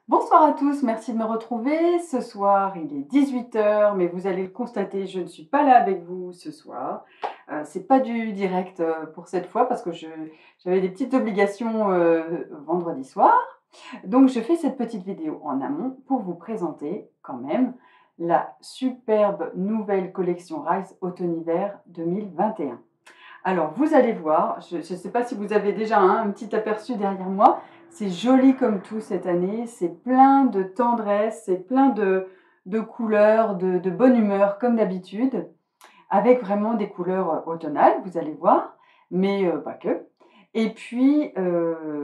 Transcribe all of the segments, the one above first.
Bonsoir à tous, merci de me retrouver. Ce soir, il est 18 h, mais vous allez le constater, je ne suis pas là avec vous ce soir. C'est pas du direct pour cette fois parce que j'avais des petites obligations vendredi soir. Donc, je fais cette petite vidéo en amont pour vous présenter quand même la superbe nouvelle collection Rice Automne-Hiver 2021. Alors, vous allez voir, je ne sais pas si vous avez déjà un petit aperçu derrière moi. C'est joli comme tout cette année, c'est plein de tendresse, c'est plein de couleurs, de bonne humeur comme d'habitude, avec vraiment des couleurs automnales, vous allez voir, mais pas que. Et puis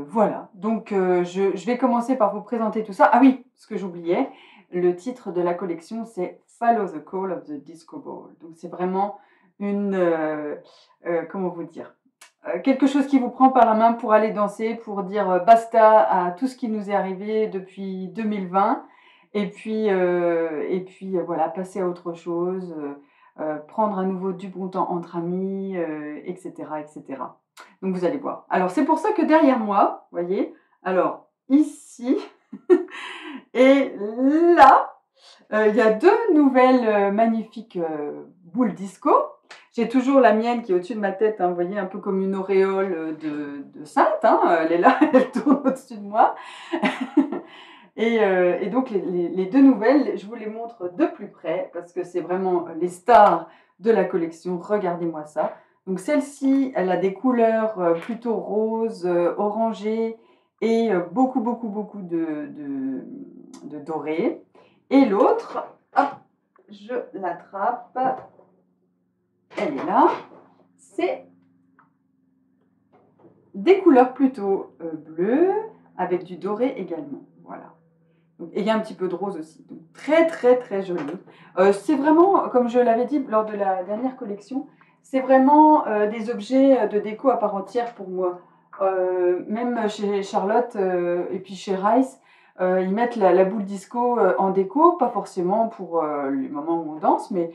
voilà, donc je vais commencer par vous présenter tout ça. Ah oui, ce que j'oubliais, le titre de la collection, c'est Follow the Call of the Disco Ball. Donc c'est vraiment une, comment vous dire, quelque chose qui vous prend par la main pour aller danser, pour dire basta à tout ce qui nous est arrivé depuis 2020, et puis voilà, passer à autre chose, prendre à nouveau du bon temps entre amis, etc., etc. Donc vous allez voir. Alors c'est pour ça que derrière moi, vous voyez, alors ici et là, il y a deux nouvelles magnifiques boules disco. J'ai toujours la mienne qui est au-dessus de ma tête, hein, vous voyez, un peu comme une auréole de sainte. Hein, elle est là, elle tourne au-dessus de moi. Et donc les deux nouvelles, je vous les montre de plus près parce que c'est vraiment les stars de la collection. Regardez-moi ça. Donc celle-ci, elle a des couleurs plutôt roses, orangées et beaucoup, beaucoup, beaucoup de doré. Et l'autre, hop, je l'attrape, elle est là, c'est des couleurs plutôt bleues avec du doré également. Voilà. Et il y a un petit peu de rose aussi. Donc très, très, très joli. C'est vraiment, comme je l'avais dit lors de la dernière collection, c'est vraiment des objets de déco à part entière pour moi. Même chez Charlotte et puis chez Rice, ils mettent la boule disco en déco, pas forcément pour les moments où on danse, mais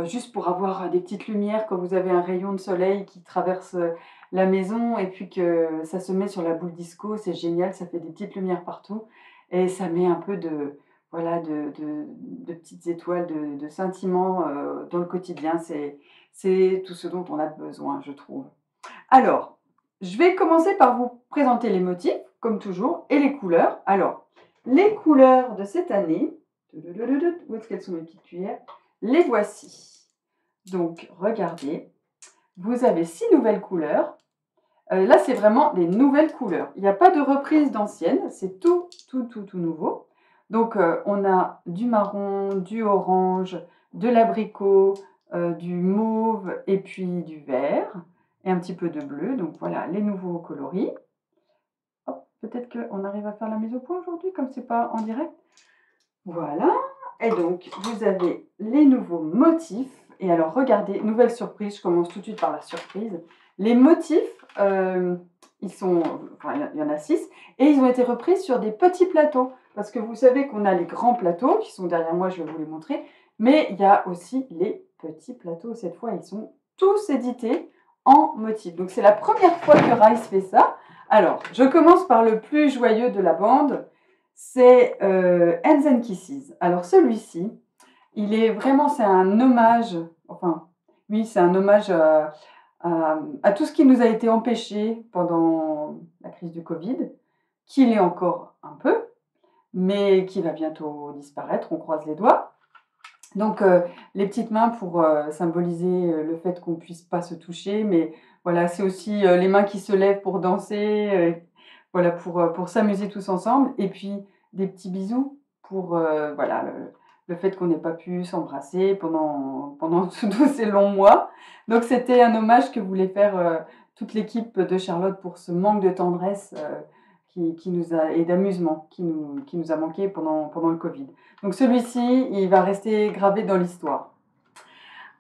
juste pour avoir des petites lumières quand vous avez un rayon de soleil qui traverse la maison et puis que ça se met sur la boule disco, c'est génial, ça fait des petites lumières partout et ça met un peu de, voilà, de petites étoiles, de sentiments dans le quotidien. C'est tout ce dont on a besoin, je trouve. Alors, je vais commencer par vous présenter les motifs, comme toujours, et les couleurs. Alors, les couleurs de cette année, où est-ce qu'elles sont mes petites cuillères? Les voici. Donc, regardez, vous avez 6 nouvelles couleurs. Là, c'est vraiment des nouvelles couleurs. Il n'y a pas de reprise d'anciennes, c'est tout, tout, tout, tout nouveau. Donc, on a du marron, du orange, de l'abricot, du mauve et puis du vert et un petit peu de bleu. Donc, voilà les nouveaux coloris. Hop, peut-être qu'on arrive à faire la mise au point aujourd'hui, comme c'est pas en direct. Voilà. Et donc, vous avez les nouveaux motifs. Et alors, regardez, nouvelle surprise, je commence tout de suite par la surprise. Les motifs, ils sont, enfin, il y en a 6, et ils ont été repris sur des petits plateaux. Parce que vous savez qu'on a les grands plateaux, qui sont derrière moi, je vais vous les montrer, mais il y a aussi les petits plateaux. Cette fois, ils sont tous édités en motifs. Donc, c'est la première fois que Rice fait ça. Alors, je commence par le plus joyeux de la bande, c'est Hands and Kisses. Alors celui-ci, il est vraiment, c'est un hommage, enfin, oui, c'est un hommage à tout ce qui nous a été empêché pendant la crise du Covid, qui l'est encore un peu, mais qui va bientôt disparaître, on croise les doigts. Donc les petites mains pour symboliser le fait qu'on ne puisse pas se toucher, mais voilà, c'est aussi les mains qui se lèvent pour danser, voilà, pour s'amuser tous ensemble. Et puis des petits bisous pour voilà, le fait qu'on n'ait pas pu s'embrasser pendant tous ces longs mois. Donc c'était un hommage que voulait faire toute l'équipe de Charlotte pour ce manque de tendresse qui nous a, et d'amusement qui nous a manqué pendant le Covid. Donc celui-ci, il va rester gravé dans l'histoire.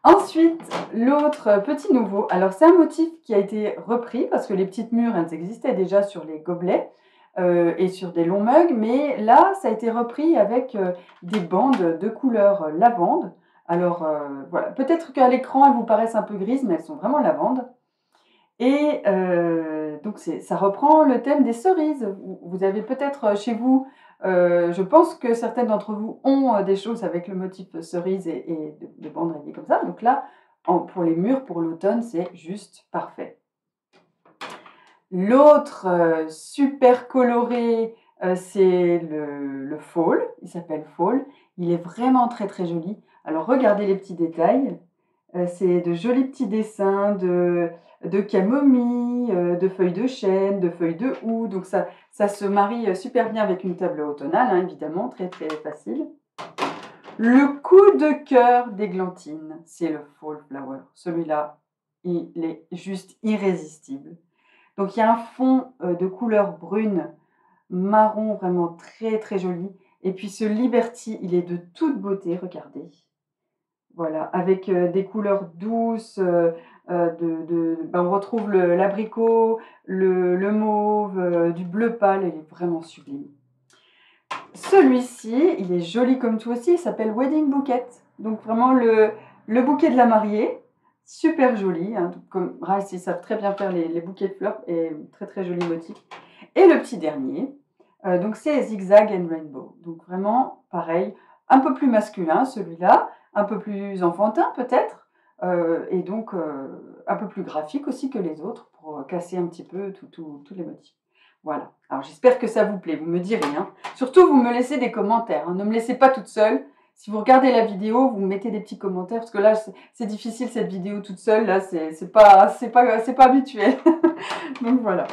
Ensuite, l'autre petit nouveau, alors c'est un motif qui a été repris parce que les petites mûres, elles existaient déjà sur les gobelets et sur des longs mugs, mais là, ça a été repris avec des bandes de couleur lavande. Alors voilà, peut-être qu'à l'écran, elles vous paraissent un peu grises, mais elles sont vraiment lavande. Et donc ça reprend le thème des cerises. Vous avez peut-être chez vous Je pense que certaines d'entre vous ont des choses avec le motif cerise et de bandes rayées comme ça. Donc là, pour les murs, pour l'automne, c'est juste parfait. L'autre super coloré, c'est le fall. Il s'appelle fall. Il est vraiment très très joli. Alors regardez les petits détails. C'est de jolis petits dessins de camomille, de feuilles de chêne, de feuilles de houx. Donc ça se marie super bien avec une table automnale, hein, évidemment, très très facile. Le coup de cœur d'Églantine, c'est le Fall Flower. Celui-là, il est juste irrésistible. Donc il y a un fond de couleur brune, marron, vraiment très très joli. Et puis ce Liberty, il est de toute beauté, regardez. Voilà, avec des couleurs douces, on retrouve l'abricot, le mauve, du bleu pâle, il est vraiment sublime. Celui-ci, il est joli comme tout aussi, il s'appelle Wedding Bouquet. Donc vraiment le bouquet de la mariée, super joli. Hein, comme Rice, ils savent très bien faire les bouquets de fleurs et très très joli motif. Et le petit dernier, donc c'est Zigzag and Rainbow. Donc vraiment pareil, un peu plus masculin celui-là, un peu plus enfantin peut-être, et donc un peu plus graphique aussi que les autres pour casser un petit peu tous les motifs. Voilà. Alors j'espère que ça vous plaît, vous me direz. Hein. Surtout, vous me laissez des commentaires. Hein. Ne me laissez pas toute seule. Si vous regardez la vidéo, vous mettez des petits commentaires, parce que là, c'est difficile cette vidéo toute seule. Là, c'est pas habituel. Donc voilà.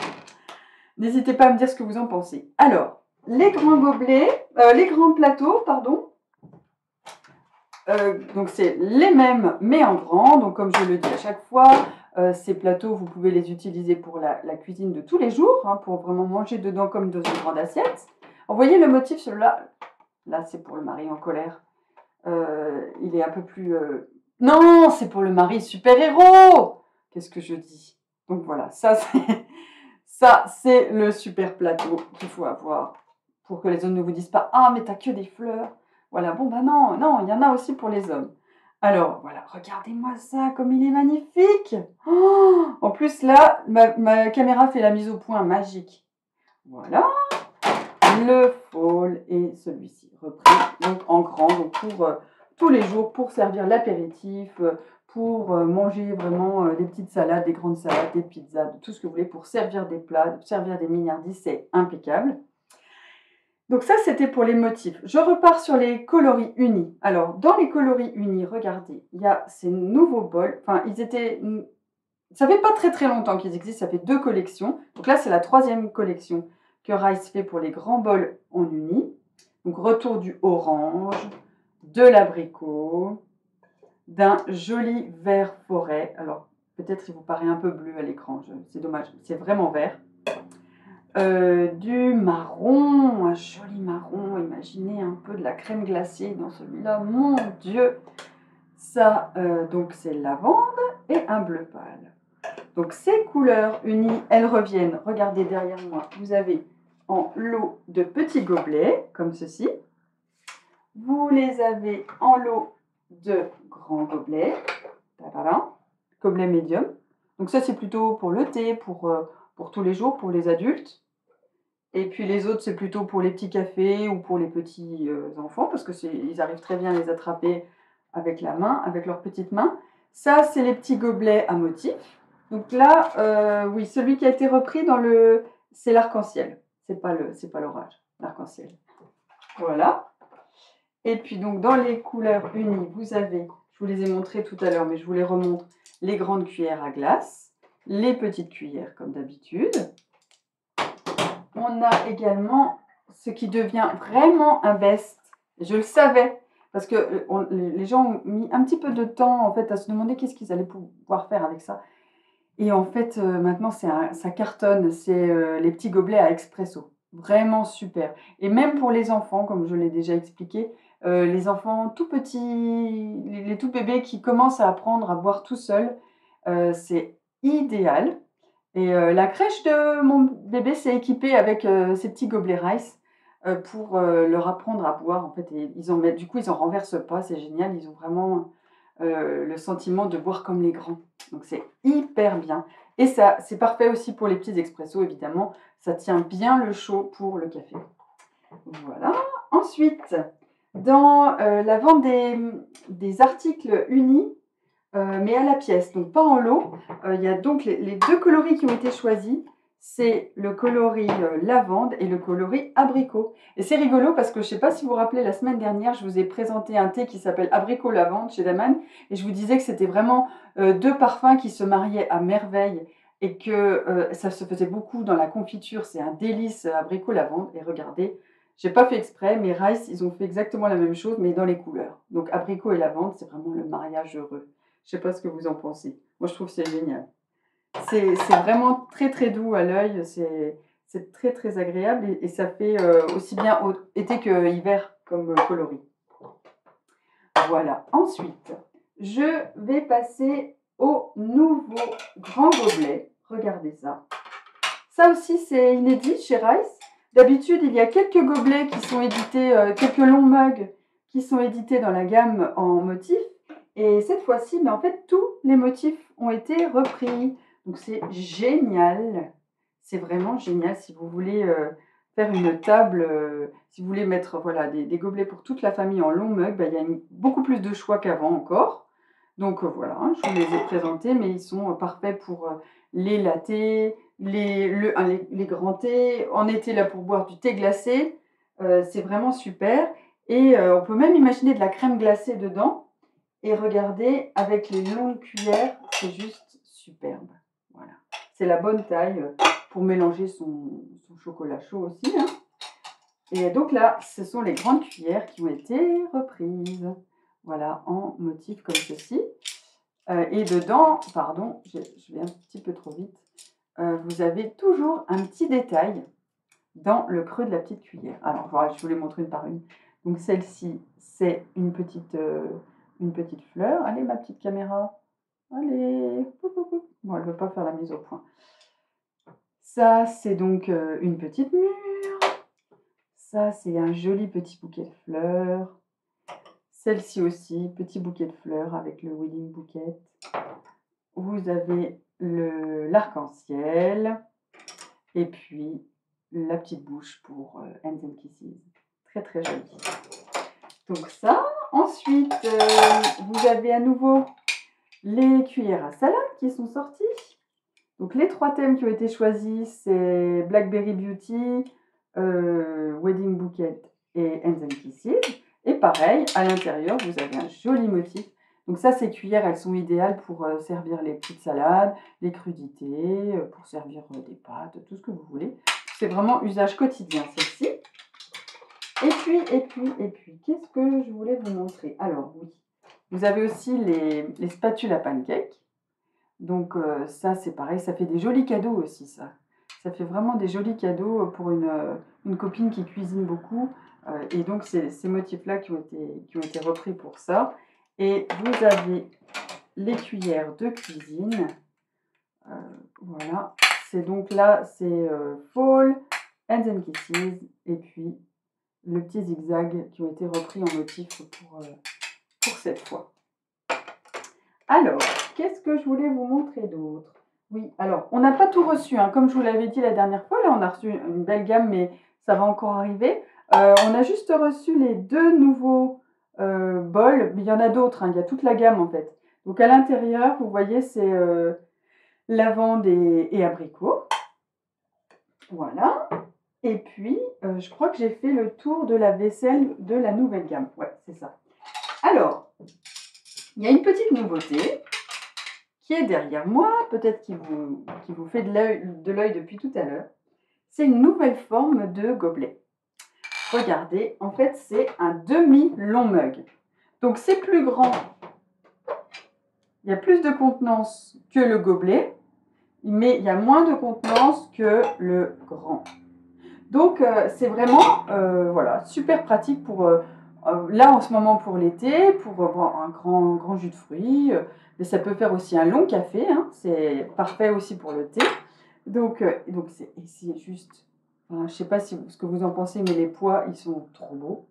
N'hésitez pas à me dire ce que vous en pensez. Alors, les grands gobelets, les grands plateaux, pardon. Donc c'est les mêmes, mais en grand. Donc comme je le dis à chaque fois, ces plateaux, vous pouvez les utiliser pour la cuisine de tous les jours, hein, pour vraiment manger dedans comme dans une grande assiette. Vous voyez le motif, celui-là, là c'est pour le mari en colère. Il est un peu plus... Non, c'est pour le mari super-héros. Qu'est-ce que je dis? Donc voilà, ça c'est le super plateau qu'il faut avoir pour que les hommes ne vous disent pas « Ah, mais t'as que des fleurs !» Voilà, bon bah non, il y en a aussi pour les hommes. Alors voilà, regardez-moi ça, comme il est magnifique. Oh, en plus là, ma caméra fait la mise au point magique. Voilà, le fall et celui-ci repris, donc en grand, donc pour tous les jours, pour servir l'apéritif, pour manger vraiment des petites salades, des grandes salades, des pizzas, tout ce que vous voulez, pour servir des plats, servir des mignardises, c'est impeccable. Donc ça, c'était pour les motifs. Je repars sur les coloris unis. Alors, dans les coloris unis, regardez, il y a ces nouveaux bols. Enfin, ça fait pas très très longtemps qu'ils existent, ça fait 2 collections. Donc là, c'est la 3e collection que Rice fait pour les grands bols en uni. Donc, retour du orange, de l'abricot, d'un joli vert forêt. Alors, peut-être il vous paraît un peu bleu à l'écran, c'est dommage, c'est vraiment vert. Du marron, un joli marron, imaginez un peu de la crème glacée dans celui-là, mon Dieu. Ça, donc c'est lavande et un bleu pâle. Donc ces couleurs unies, elles reviennent, regardez derrière moi, vous avez en lot de petits gobelets, comme ceci. Vous les avez en lot de grands gobelets, gobelet médium. Donc ça c'est plutôt pour le thé, pour tous les jours, pour les adultes. Et puis les autres, c'est plutôt pour les petits cafés ou pour les petits enfants, parce qu'ils arrivent très bien à les attraper avec la main, avec leurs petites mains. Ça, c'est les petits gobelets à motifs. Donc là, oui, celui qui a été repris c'est l'arc-en-ciel. C'est pas l'orage, l'arc-en-ciel. Voilà. Et puis donc dans les couleurs unies, vous avez, je vous les ai montrées tout à l'heure, mais je vous les remontre, les grandes cuillères à glace, les petites cuillères comme d'habitude. On a également ce qui devient vraiment un best. Je le savais, parce que les gens ont mis un petit peu de temps en fait, à se demander qu'est-ce qu'ils allaient pouvoir faire avec ça. Et en fait, maintenant, ça cartonne. C'est les petits gobelets à expresso. Vraiment super. Et même pour les enfants, comme je l'ai déjà expliqué, les enfants tout petits, les tout bébés qui commencent à apprendre à boire tout seuls, c'est idéal. Et la crèche de mon bébé s'est équipée avec ces petits gobelets Rice pour leur apprendre à boire. En fait, et du coup, ils n'en renversent pas, c'est génial. Ils ont vraiment le sentiment de boire comme les grands. Donc, c'est hyper bien. Et ça, c'est parfait aussi pour les petits expressos, évidemment. Ça tient bien le chaud pour le café. Voilà. Ensuite, dans la vente des articles unis, mais à la pièce, donc pas en lot, il y a donc les deux coloris qui ont été choisis. C'est le coloris lavande et le coloris abricot. Et c'est rigolo parce que je ne sais pas si vous vous rappelez, la semaine dernière, je vous ai présenté un thé qui s'appelle abricot lavande chez Daman. Et je vous disais que c'était vraiment deux parfums qui se mariaient à merveille et que ça se faisait beaucoup dans la confiture. C'est un délice abricot lavande. Et regardez, je n'ai pas fait exprès, mais Rice, ils ont fait exactement la même chose, mais dans les couleurs. Donc abricot et lavande, c'est vraiment le mariage heureux. Je ne sais pas ce que vous en pensez. Moi, je trouve que c'est génial. C'est vraiment très très doux à l'œil, c'est très très agréable et ça fait aussi bien été que hiver comme coloris. Voilà. Ensuite, je vais passer au nouveau grand gobelet. Regardez ça. Ça aussi, c'est inédit chez Rice. D'habitude, il y a quelques gobelets qui sont édités, quelques longs mugs qui sont édités dans la gamme en motifs. Et cette fois-ci, mais en fait, tous les motifs ont été repris. Donc, c'est génial. C'est vraiment génial si vous voulez faire une table, si vous voulez mettre voilà, des gobelets pour toute la famille en long mug, il y a beaucoup plus de choix qu'avant encore. Donc, voilà, je vous les ai présentés, mais ils sont parfaits pour les lattés, les grands thés. En été, là, pour boire du thé glacé, c'est vraiment super. Et on peut même imaginer de la crème glacée dedans. Et regardez, avec les longues cuillères, c'est juste superbe. Voilà. C'est la bonne taille pour mélanger son chocolat chaud aussi. Hein. Et donc là, ce sont les grandes cuillères qui ont été reprises. Voilà, en motif comme ceci. Et dedans, pardon, je vais un petit peu trop vite, vous avez toujours un petit détail dans le creux de la petite cuillère. Alors, voilà, je vous les montre une par une. Donc, celle-ci, c'est une petite fleur. Allez, ma petite caméra. Allez. Bon, elle ne veut pas faire la mise au point. Ça, c'est donc une petite mûre. Ça, c'est un joli petit bouquet de fleurs. Celle-ci aussi, petit bouquet de fleurs avec le wedding bouquet. Vous avez l'arc-en-ciel. Et puis, la petite bouche pour Hands and Kisses. Très, très joli. Donc ça. Ensuite, vous avez à nouveau les cuillères à salade qui sont sorties. Donc les trois thèmes qui ont été choisis, c'est Blackberry Beauty, Wedding Bouquet et Hands and Kisses. Et pareil, à l'intérieur, vous avez un joli motif. Donc ça, ces cuillères, elles sont idéales pour servir les petites salades, les crudités, pour servir des pâtes, tout ce que vous voulez. C'est vraiment usage quotidien, celle-ci. Et puis, qu'est-ce que je voulais vous montrer? Alors, oui, vous avez aussi les spatules à pancakes. Donc, ça, c'est pareil, ça fait des jolis cadeaux aussi, ça. Ça fait vraiment des jolis cadeaux pour une copine qui cuisine beaucoup. Et donc, c'est ces motifs-là qui ont été repris pour ça. Et vous avez les cuillères de cuisine. Voilà. C'est donc là, c'est Fall, Hands and Kisses, et puis le petit zigzag qui ont été repris en motif pour cette fois. Alors, qu'est-ce que je voulais vous montrer d'autre? Oui, alors, on n'a pas tout reçu, hein. Comme je vous l'avais dit la dernière fois, là, on a reçu une belle gamme, mais ça va encore arriver. On a juste reçu les deux nouveaux bols, mais il y en a d'autres, hein. Il y a toute la gamme, en fait. Donc, à l'intérieur, vous voyez, c'est lavande et abricot. Voilà. Et puis, je crois que j'ai fait le tour de la vaisselle de la nouvelle gamme. Ouais, c'est ça. Alors, il y a une petite nouveauté qui est derrière moi, peut-être qui vous fait de l'œil depuis tout à l'heure. C'est une nouvelle forme de gobelet. Regardez, en fait, c'est un demi-long mug. Donc, c'est plus grand. Il y a plus de contenance que le gobelet, mais il y a moins de contenance que le grand. Donc, c'est vraiment voilà, super pratique pour, là en ce moment pour l'été, pour boire un grand jus de fruits. Mais ça peut faire aussi un long café, hein, c'est parfait aussi pour le thé. Donc c'est juste, je ne sais pas ce que vous en pensez, mais les pois, ils sont trop beaux.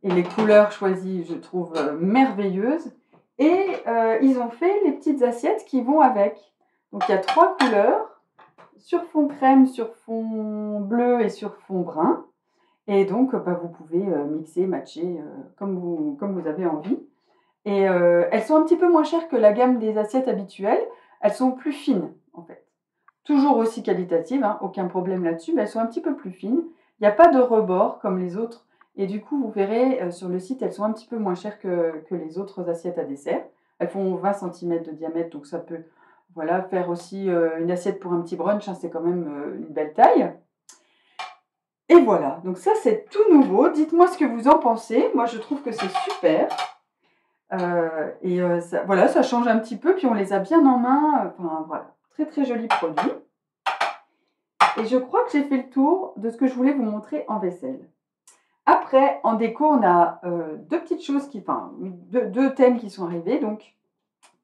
Et les couleurs choisies, je trouve merveilleuses. Et ils ont fait les petites assiettes qui vont avec. Donc, il y a 3 couleurs. Sur fond crème, sur fond bleu et sur fond brun. Et donc, bah, vous pouvez mixer, matcher comme vous avez envie. Et elles sont un petit peu moins chères que la gamme des assiettes habituelles. Elles sont plus fines, en fait. Toujours aussi qualitatives, hein, aucun problème là-dessus, mais elles sont un petit peu plus fines. Il n'y a pas de rebord comme les autres. Et du coup, vous verrez sur le site, elles sont un petit peu moins chères que les autres assiettes à dessert. Elles font 20 cm de diamètre, donc ça peut voilà, faire aussi une assiette pour un petit brunch, hein, c'est quand même une belle taille. Et voilà, donc ça c'est tout nouveau. Dites-moi ce que vous en pensez. Moi je trouve que c'est super. Ça, voilà, ça change un petit peu, puis on les a bien en main. Enfin voilà, très très joli produit. Et je crois que j'ai fait le tour de ce que je voulais vous montrer en vaisselle. Après, en déco, on a deux petites choses deux thèmes qui sont arrivés. Donc,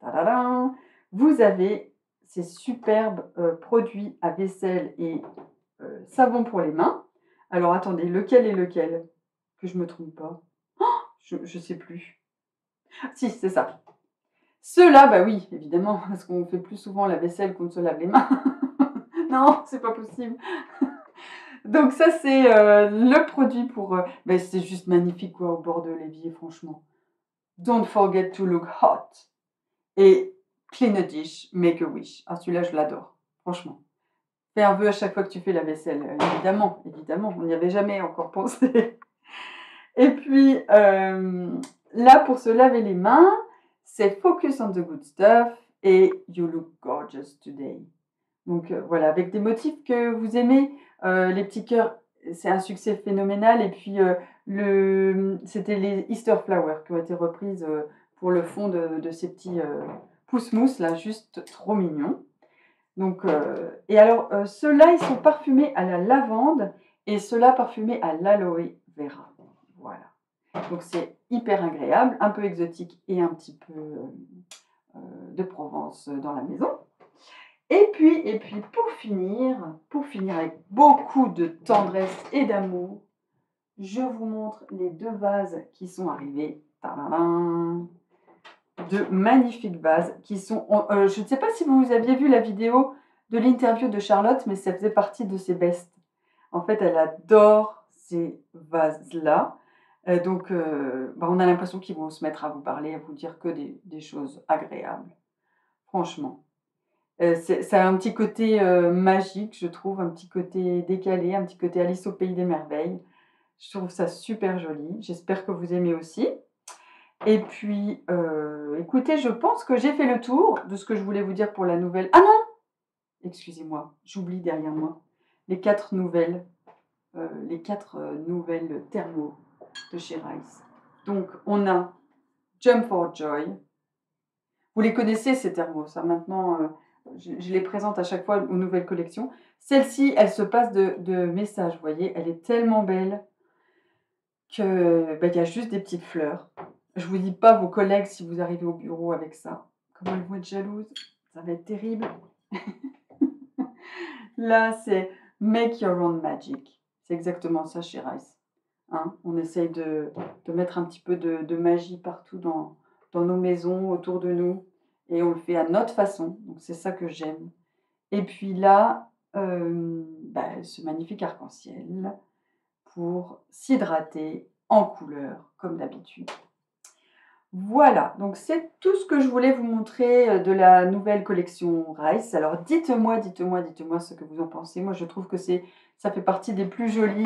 tadadam, vous avez ces superbes produits à vaisselle et savon pour les mains. Alors attendez, lequel est lequel? Que je me trompe pas. Je ne sais plus. Si, c'est ça. Ceux-là, bah oui, évidemment, parce qu'on fait plus souvent la vaisselle qu'on ne se lave les mains. Non, c'est pas possible. Donc ça, c'est le produit pour... bah, c'est juste magnifique, quoi, au bord de l'évier, franchement. Don't forget to look hot. Et clean a dish, make a wish. Ah, celui-là, je l'adore, franchement. Fais un vœu à chaque fois que tu fais la vaisselle. Évidemment, évidemment, on n'y avait jamais encore pensé. Et puis, là, pour se laver les mains, c'est Focus on the good stuff et You look gorgeous today. Donc voilà, avec des motifs que vous aimez, les petits cœurs, c'est un succès phénoménal. Et puis c'était les Easter Flowers qui ont été reprises pour le fond de ces petits pousse-mousse là, juste trop mignons. Donc, et alors ceux-là, ils sont parfumés à la lavande et ceux-là parfumés à l'aloe vera. Voilà. Donc c'est hyper agréable, un peu exotique et un petit peu de Provence dans la maison. Et puis pour finir avec beaucoup de tendresse et d'amour, je vous montre les deux vases qui sont arrivés. Tadadam, de magnifiques vases qui sont... je ne sais pas si vous aviez vu la vidéo de l'interview de Charlotte, mais ça faisait partie de ses bestes. En fait, elle adore ces vases-là. Donc, on a l'impression qu'ils vont se mettre à vous parler, à vous dire que des choses agréables. Franchement. Ça a un petit côté magique, je trouve, un petit côté décalé, un petit côté Alice au pays des merveilles. Je trouve ça super joli. J'espère que vous aimez aussi. Et puis, écoutez, je pense que j'ai fait le tour de ce que je voulais vous dire pour la nouvelle. Ah non! Excusez-moi, j'oublie derrière moi les 4 nouvelles, nouvelles thermos de chez Rice. Donc, on a Jump for Joy. Vous les connaissez, ces thermos, ça maintenant, je les présente à chaque fois aux nouvelles collections. Celle-ci, elle se passe de messages, vous voyez, elle est tellement belle que il y a juste des petites fleurs. Je vous dis pas vos collègues si vous arrivez au bureau avec ça. Comment elles vont être jalouses, ça va être terrible. Là, c'est Make Your Own Magic. C'est exactement ça chez Rice. Hein, on essaye de mettre un petit peu de magie partout dans nos maisons, autour de nous. Et on le fait à notre façon. Donc c'est ça que j'aime. Et puis là, ce magnifique arc-en-ciel pour s'hydrater en couleur, comme d'habitude. Voilà, donc c'est tout ce que je voulais vous montrer de la nouvelle collection Rice. Alors dites-moi ce que vous en pensez. Moi, je trouve que ça fait partie des plus jolis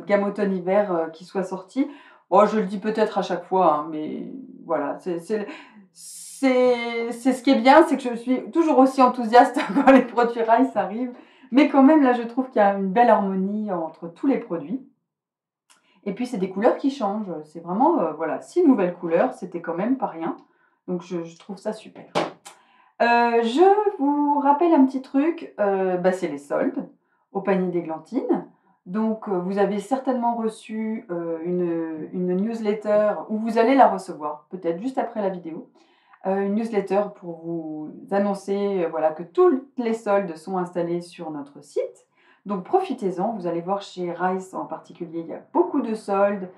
gamme automne-hiver qui soient sortis. Oh, je le dis peut-être à chaque fois, hein, mais voilà, c'est ce qui est bien, c'est que je suis toujours aussi enthousiaste quand les produits Rice arrivent. Mais quand même, là, je trouve qu'il y a une belle harmonie entre tous les produits. Et puis, c'est des couleurs qui changent. C'est vraiment, voilà, 6 nouvelles couleurs, c'était quand même pas rien. Donc, je trouve ça super. Je vous rappelle un petit truc, c'est les soldes au panier d'Églantine. Donc, vous avez certainement reçu une newsletter, ou vous allez la recevoir, peut-être juste après la vidéo. Une newsletter pour vous annoncer voilà, que toutes les soldes sont installés sur notre site. Donc profitez-en, vous allez voir chez Rice en particulier, il y a beaucoup de soldes.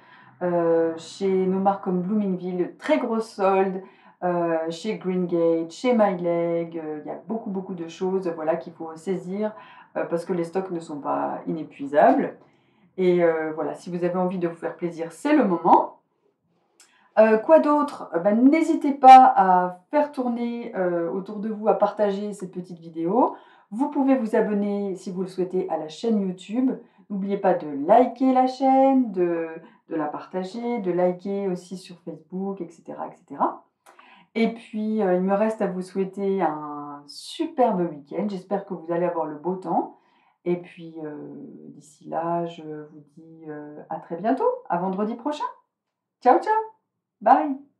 Chez nos marques comme Bloomingville, très grosses soldes. Chez Greengate, chez MyLeg, il y a beaucoup de choses voilà, qu'il faut saisir parce que les stocks ne sont pas inépuisables. Et voilà, si vous avez envie de vous faire plaisir, c'est le moment. Quoi d'autre? N'hésitez pas à faire tourner, autour de vous, à partager cette petite vidéo. Vous pouvez vous abonner, si vous le souhaitez, à la chaîne YouTube. N'oubliez pas de liker la chaîne, de la partager, de liker aussi sur Facebook et cetera et cetera. Et puis, il me reste à vous souhaiter un superbe week-end. J'espère que vous allez avoir le beau temps et puis, d'ici là, je vous dis, à très bientôt, à vendredi prochain. Ciao, ciao, bye.